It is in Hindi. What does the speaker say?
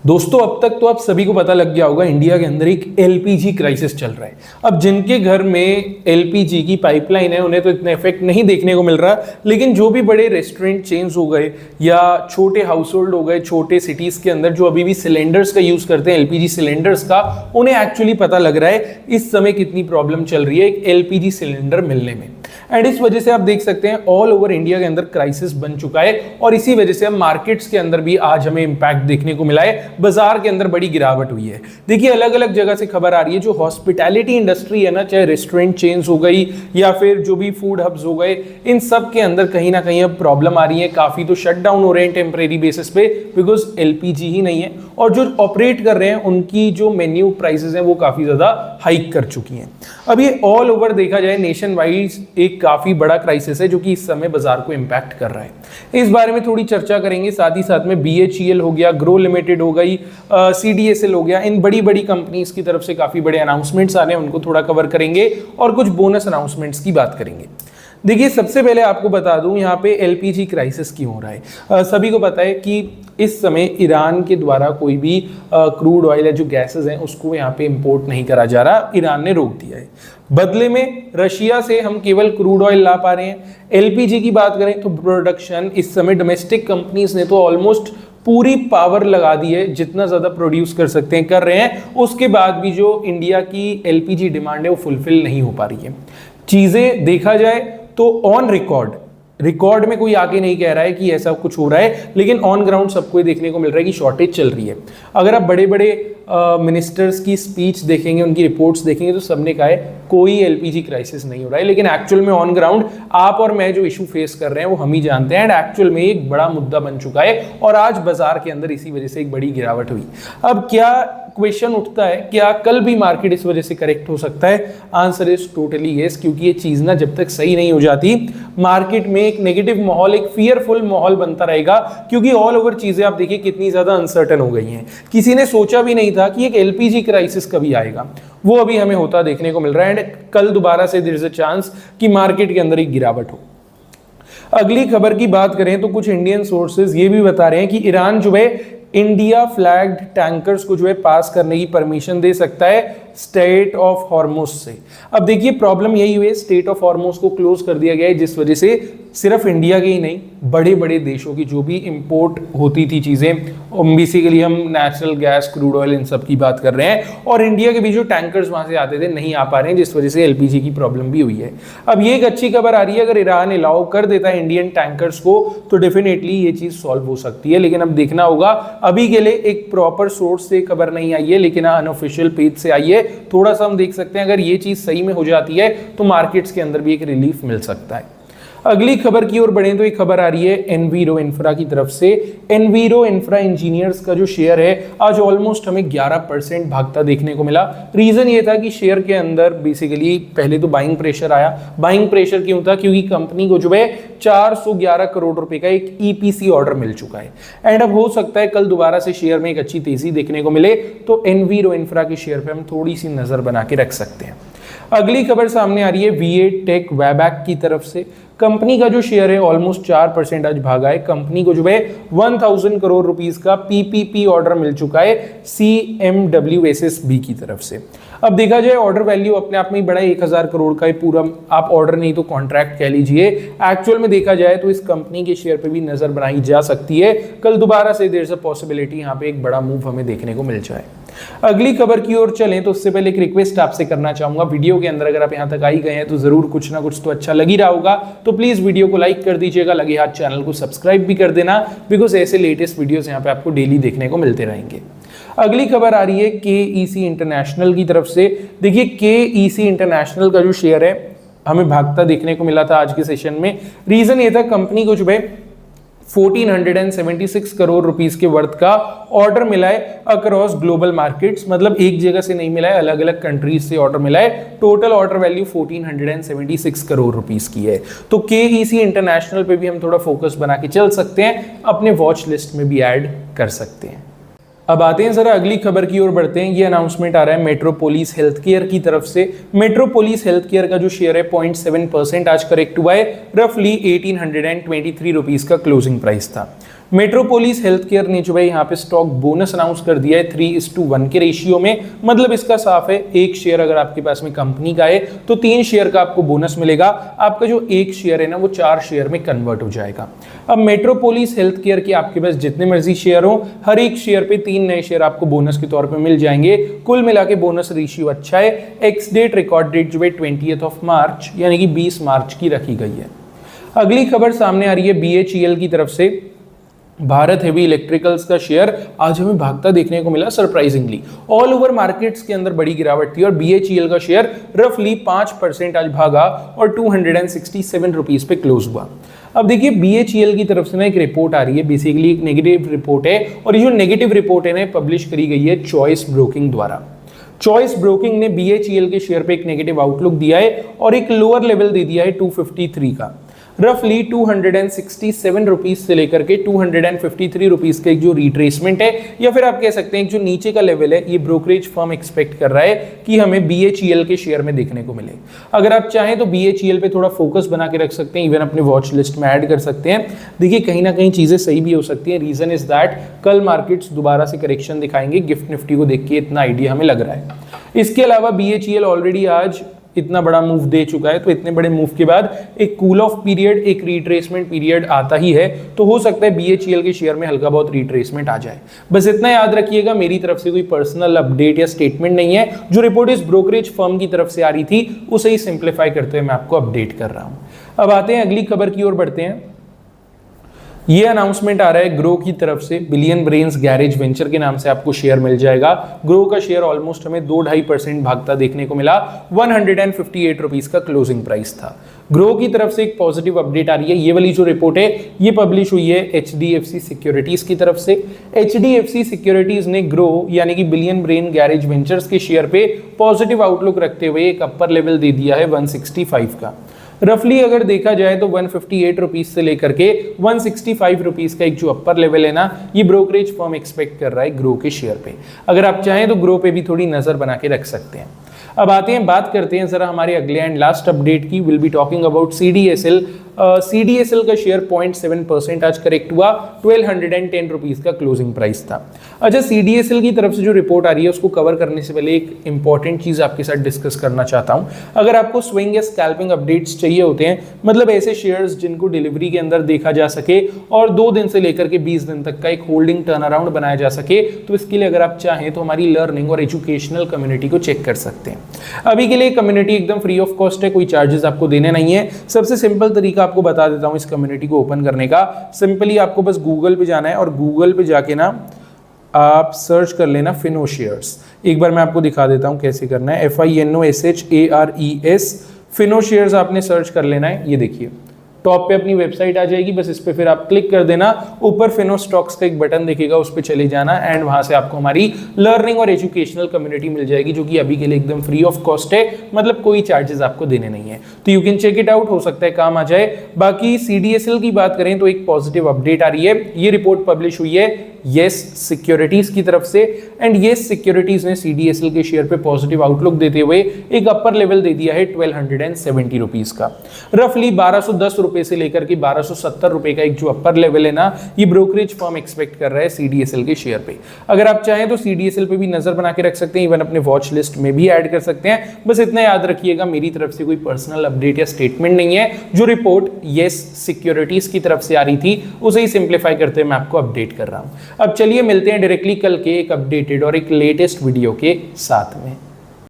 दोस्तों अब तक तो आप सभी को पता लग गया होगा इंडिया के अंदर एक एलपीजी क्राइसिस चल रहा है। अब जिनके घर में एलपीजी की पाइपलाइन है उन्हें तो इतना इफेक्ट नहीं देखने को मिल रहा, लेकिन जो भी बड़े रेस्टोरेंट चेन्स हो गए या छोटे हाउस होल्ड हो गए, छोटे सिटीज के अंदर जो अभी भी सिलेंडर्स का यूज करते हैं, एलपीजी सिलेंडर्स का, उन्हें एक्चुअली पता लग रहा है इस समय कितनी प्रॉब्लम चल रही है एक एलपीजी सिलेंडर मिलने में। एंड इस वजह से आप देख सकते हैं ऑल ओवर इंडिया के अंदर क्राइसिस बन चुका है और इसी वजह से अब मार्केट्स के अंदर भी आज हमें इंपैक्ट देखने को मिला है। बाजार के अंदर बड़ी गिरावट हुई है। देखिए अलग अलग जगह से खबर आ रही है, जो हॉस्पिटैलिटी इंडस्ट्री है ना, चाहे रेस्टोरेंट चेन्स हो गई या फिर जो भी फूड हब्स हो गए, इन सब के अंदर कहीं ना कहीं अब प्रॉब्लम आ रही है। काफी तो शट डाउन हो रहे हैं टेम्परेरी बेसिस पे, बिकॉज एलपीजी ही नहीं है और जो ऑपरेट कर रहे हैं उनकी जो मेन्यू प्राइसेस हैं वो काफी ज्यादा हाइक कर चुकी हैं। अब ये ऑल ओवर देखा जाए नेशन वाइड एक काफी बड़ा क्राइसिस है जो कि इस समय बाजार को इंपैक्ट कर रहा है। इस बारे में थोड़ी चर्चा करेंगे, साथ ही साथ में BHEL हो गया, ग्रो लिमिटेड हो गई, CDSL हो गया, इन बड़ी बड़ी कंपनीज की तरफ से काफी बड़े अनाउंसमेंट्स आ रहे हैं, उनको थोड़ा कवर करेंगे और कुछ बोनस अनाउंसमेंट्स की बात करेंगे। देखिए सबसे पहले आपको बता दूं यहाँ पे एलपीजी क्राइसिस क्यों हो रहा है। सभी को पता है कि इस समय ईरान के द्वारा कोई भी क्रूड ऑयल या जो गैसेस हैं उसको यहाँ पे इंपोर्ट नहीं करा जा रहा, ईरान ने रोक दिया है। बदले में रशिया से हम केवल क्रूड ऑयल ला पा रहे हैं। एलपीजी की बात करें तो प्रोडक्शन इस समय डोमेस्टिक कंपनीज ने तो ऑलमोस्ट पूरी पावर लगा दी है, जितना ज्यादा प्रोड्यूस कर सकते हैं कर रहे हैं। उसके बाद भी जो इंडिया की एलपीजी डिमांड है वो फुलफिल नहीं हो पा रही है। चीजें देखा जाए तो ऑन रिकॉर्ड में कोई आके नहीं कह रहा है कि ऐसा कुछ हो रहा है, लेकिन ऑन ग्राउंड सबको देखने को मिल रहा है कि शॉर्टेज चल रही है। अगर आप बड़े बड़े मिनिस्टर्स की स्पीच देखेंगे, उनकी रिपोर्ट्स देखेंगे तो सबने कहा है कोई एलपीजी क्राइसिस नहीं हो रहा है, लेकिन एक्चुअल में ऑन ग्राउंड आप और मैं जो इशू फेस कर रहे हैं वो हम ही जानते हैं। एंड एक्चुअल में एक बड़ा मुद्दा बन चुका है और आज बाजार के अंदर इसी वजह से एक बड़ी गिरावट हुई। अब क्या क्वेश्चन उठता है, क्या कल भी मार्केट इस वजह से करेक्ट हो सकता है? आंसर इज टोटली यस, क्योंकि ये चीज ना जब तक सही नहीं हो जाती मार्केट में एक नेगेटिव माहौल, एक फियरफुल माहौल बनता रहेगा। क्योंकि ऑल ओवर चीजें आप देखिए कितनी ज्यादा अनसर्टन हो गई हैं। किसी ने सोचा भी नहीं था कि एक एलपीजी क्राइसिस कभी आएगा, वो अभी हमें होता देखने को मिल रहा है। एंड कल दोबारा से देयर इज अ चांस कि मार्केट के अंदर एक गिरावट हो। अगली खबर की बात करें तो कुछ इंडियन सोर्सेज ये भी बता रहे हैं कि ईरान जो है इंडिया फ्लैग्ड टैंकर्स को जो है पास करने की परमिशन दे सकता है स्टेट ऑफ हॉर्मुज से। अब देखिए प्रॉब्लम यही हुई है, स्टेट ऑफ हॉर्मुज को क्लोज कर दिया गया है, जिस वजह से सिर्फ इंडिया के ही नहीं बड़े बड़े देशों की जो भी इंपोर्ट होती थी चीजें, बेसिकली हम नेचुरल गैस, क्रूड ऑयल, इन सब की बात कर रहे हैं, और इंडिया के भी जो टैंकर्स वहां से आते थे नहीं आ पा रहे हैं, जिस वजह से एलपीजी की प्रॉब्लम भी हुई है। अब ये एक अच्छी खबर आ रही है, अगर ईरान अलाउ कर देता है इंडियन टैंकर्स को तो डेफिनेटली ये चीज सॉल्व हो सकती है। लेकिन अब देखना होगा, अभी के लिए एक प्रॉपर सोर्स से खबर नहीं आई है, लेकिन अनऑफिशियल पेज से आई है। थोड़ा सा हम देख सकते हैं, अगर ये चीज सही में हो जाती है तो मार्केट्स के अंदर भी एक रिलीफ मिल सकता है। अगली खबर की ओर बढ़ें तो एक खबर आ रही है एनवीरो इंफ्रा की तरफ से। एनवीरो इंफ्रा इंजीनियर्स का जो शेयर है आज ऑलमोस्ट हमें 11% भागता देखने को मिला। रीजन ये था कि शेयर के अंदर बेसिकली पहले तो बाइंग प्रेशर आया। बाइंग प्रेशर क्यों था? क्योंकि कंपनी को जो है 411 करोड़ रुपए का एक ईपीसी ऑर्डर मिल चुका है। एंड अब हो सकता है कल दोबारा से शेयर में एक अच्छी तेजी देखने को मिले, तो एनवीरो इंफ्रा के शेयर पे हम थोड़ी सी नजर बना के रख सकते हैं। अगली खबर सामने आ रही है V8 टेक वेबैक की तरफ से। कंपनी का जो शेयर है ऑलमोस्ट 4% आज भागा है। कंपनी को जो है 1000 करोड़ रुपीस का पीपीपी ऑर्डर मिल चुका है CMWSSB की तरफ से। अब देखा जाए ऑर्डर वैल्यू अपने आप में ही बड़ा है, 1000 करोड़ का पूरा आप ऑर्डर नहीं तो कॉन्ट्रैक्ट कह लीजिए। एक्चुअल में देखा जाए तो इस कंपनी के शेयर पे भी नजर बनाई जा सकती है, कल दोबारा से देयर इज अ पॉसिबिलिटी यहाँ पे एक बड़ा मूव हमें देखने को मिल जाए। अगली खबर की ओर चलें तो उससे पहले एक रिक्वेस्ट आपसे करना चाहूंगा, वीडियो के अंदर अगर आप यहां तक आ ही गए हैं तो जरूर कुछ ना कुछ तो अच्छा लग ही रहा होगा, तो प्लीज वीडियो को लाइक कर दीजिएगा, लगे हाथ चैनल को सब्सक्राइब भी कर देना, बिकॉज ऐसे लेटेस्ट वीडियोस यहां पे आपको डेली देखने को मिलते रहेंगे। अगली खबर आ रही है KEC इंटरनेशनल की तरफ से। देखिए KEC इंटरनेशनल का जो शेयर है हमें भागता देखने को मिला था आज के सेशन में। रीजन ये था कंपनी को जो है 1476 करोड़ रुपीस के वर्थ का ऑर्डर मिला है अक्रॉस ग्लोबल मार्केट्स, मतलब एक जगह से नहीं मिला है, अलग अलग कंट्रीज से ऑर्डर मिला है। Total order value 1476 crore rupees की है। तो KEC इंटरनेशनल पे भी हम थोड़ा फोकस बना के चल सकते हैं, अपने वॉच लिस्ट में भी ऐड कर सकते हैं। अब आते हैं जरा अगली खबर की ओर बढ़ते हैं। ये अनाउंसमेंट आ रहा है मेट्रोपोलिस हेल्थ केयर की तरफ से। मेट्रोपोलिस हेल्थ केयर का जो शेयर है 0.7% आज करेक्ट हुआ है। रफली 1823 रुपीस का क्लोजिंग प्राइस था। मेट्रोपोलिस हेल्थ केयर ने जो है यहाँ पे स्टॉक बोनस अनाउंस कर दिया है 3:1 के रेशियो में। मतलब इसका साफ है, एक शेयर अगर आपके पास में कंपनी का है तो 3 शेयर का आपको बोनस मिलेगा। आपका जो एक शेयर है ना वो 4 शेयर में कन्वर्ट हो जाएगा। अब मेट्रोपोलिस हेल्थ केयर के आपके पास जितने मर्जी शेयर हो, हर एक शेयर पे 3 नए शेयर आपको बोनस के तौर पे मिल जाएंगे। कुल मिला के बोनस रेशियो अच्छा है। एक्स डेट रिकॉर्ड डेट जो है 20 मार्च यानी कि 20 मार्च की रखी गई है। अगली खबर सामने आ रही है BHEL की तरफ से। भारत हेवी इलेक्ट्रिकल्स का शेयर आज हमें भागता देखने को मिला सरप्राइजिंगली। ऑल ओवर मार्केट्स के अंदर बड़ी गिरावट थी और BHEL का शेयर रफली 5% आज भागा और 267 रुपीस पे क्लोज हुआ। अब देखिए BHEL की तरफ से ना एक रिपोर्ट आ रही है, बेसिकली एक नेगेटिव रिपोर्ट है और ये जो नेगेटिव रिपोर्ट है ना पब्लिश करी गई है चॉइस ब्रोकिंग द्वारा। चॉइस ब्रोकिंग ने BHEL के शेयर पे एक नेगेटिव आउटलुक दिया है और एक लोअर लेवल दे दिया है 253 का। रफली 267 रुपीज से लेकर के 253 रुपीज का एक जो रिट्रेसमेंट है या फिर आप कह सकते हैं जो नीचे का लेवल है, ये ब्रोकरेज फर्म एक्सपेक्ट कर रहा है कि हमें BHEL के शेयर में देखने को मिले। अगर आप चाहें तो BHEL पे थोड़ा फोकस बना के रख सकते हैं, इवन अपने वॉच लिस्ट में ऐड कर सकते हैं। देखिए कहीं ना कहीं चीजें सही भी हो सकती हैं। रीजन इज दैट कल मार्केट्स दोबारा से करेक्शन दिखाएंगे, गिफ्ट निफ्टी को देख के इतना आइडिया हमें लग रहा है। इसके अलावा BHEL ऑलरेडी आज इतना बड़ा मूव दे चुका है, तो इतने बड़े मूव के बाद एक कूल ऑफ पीरियड, एक रिट्रेसमेंट पीरियड आता ही है, तो हो सकता है BHEL के शेयर में हल्का बहुत रिट्रेसमेंट आ जाए। बस इतना याद रखिएगा, मेरी तरफ से कोई पर्सनल अपडेट या स्टेटमेंट नहीं है। जो रिपोर्ट इस ब्रोकरेज फर्म की तरफ से आ रही थी उसे ही सिंप्लीफाई करते हुए मैं आपको अपडेट कर रहा हूं। अब आते हैं अगली खबर की ओर बढ़ते हैं। ये अनाउंसमेंट आ रहा है ग्रो की तरफ से। बिलियन ब्रेन्स गैरेज वेंचर के नाम से आपको शेयर मिल जाएगा। ग्रो का शेयर ऑलमोस्ट हमें 2-2.5% भागता देखने को मिला। 158 रुपीज का क्लोजिंग प्राइस था। ग्रो की तरफ से एक पॉजिटिव अपडेट आ रही है। ये वाली जो रिपोर्ट है ये पब्लिश हुई है HDFC सिक्योरिटीज की तरफ से। HDFC सिक्योरिटीज ने ग्रो यानी कि बिलियन ब्रेन गैरेज वेंचर्स के शेयर पे पॉजिटिव आउटलुक रखते हुए एक अपर लेवल दे दिया है 165 का। रफली अगर देखा जाए तो 158 रुपीज से लेकर के 165 रुपीज का एक जो अपर लेवल है ना, ये ब्रोकरेज फर्म एक्सपेक्ट कर रहा है ग्रो के शेयर पे। अगर आप चाहें तो ग्रो पे भी थोड़ी नजर बना के रख सकते हैं। अब आते हैं, बात करते हैं जरा हमारे अगले एंड लास्ट अपडेट की। Will be talking about CDSL। CDSL का शेयर 0.7% आज करेक्ट हुआ। 1210 रुपीज का क्लोजिंग प्राइस था। अच्छा, CDSL की तरफ से जो रिपोर्ट आ रही है उसको कवर करने से पहले एक इंपॉर्टेंट चीज आपके साथ डिस्कस करना चाहता हूं। अगर आपको स्विंग या स्कैल्पिंग अपडेट्स चाहिए होते हैं, मतलब ऐसे शेयर्स जिनको डिलीवरी के अंदर देखा जा सके और 2 दिन से लेकर के 20 दिन तक का एक होल्डिंग टर्न अराउंड बनाया जा सके, तो इसके लिए अगर आप चाहें तो हमारी लर्निंग और एजुकेशनल कम्युनिटी को चेक कर सकते हैं। अभी के लिए कम्युनिटी एकदम फ्री ऑफ कॉस्ट है, कोई चार्जेस आपको देने नहीं है। सबसे सिंपल तरीका आपको बता देता हूं इस कम्युनिटी को ओपन करने का। सिंपली आपको बस गूगल पे जाना है और गूगल पे जाके ना आप सर्च कर लेना फिनो शेयर्स। एक बार मैं आपको दिखा देता हूं कैसे करना है। FINOSHARES फिनो शेयर्स आपने सर्च कर लेना है। ये देखिए टॉप पे अपनी वेबसाइट आ जाएगी, बस इस पे फिर आप क्लिक कर देना। ऊपर फिनो स्टॉक्स का एक बटन दिखेगा, उस पे चले जाना एंड वहां से आपको हमारी लर्निंग और एजुकेशनल कम्युनिटी मिल जाएगी, जो कि अभी के लिए एकदम फ्री ऑफ कॉस्ट है, मतलब कोई चार्जेस आपको देने नहीं है। तो you can check it out, हो सकता है काम आ जाए। बाकी CDSL की बात करें तो एक पॉजिटिव अपडेट आ रही है। ये रिपोर्ट पब्लिश हुई है येस सिक्योरिटीज की तरफ से एंड येस सिक्योरिटीज ने CDSL के शेयर पे पॉजिटिव आउटलुक देते हुए एक अपर लेवल दे दिया है 1270 रुपीज का। रफली 1210 रुपए से लेकर के 1270 रुपए का एक जो अपर लेवल है ना, ये ब्रोकरेज फर्म एक्सपेक्ट कर रहा है CDSL के शेयर पे। अगर आप चाहें तो CDSL पे भी नजर बना के रख सकते हैं, इवन अपने वॉच लिस्ट में भी ऐड कर सकते हैं। बस इतना याद रखिएगा, मेरी तरफ से कोई पर्सनल अपडेट या स्टेटमेंट नहीं है। जो रिपोर्ट येस सिक्योरिटीज की तरफ से आ रही थी उसे ही सिंप्लीफाई करते हुए मैं आपको अपडेट कर रहा हूं। अब चलिए मिलते हैं डायरेक्टली कल के एक अपडेटेड और एक लेटेस्ट वीडियो के साथ में।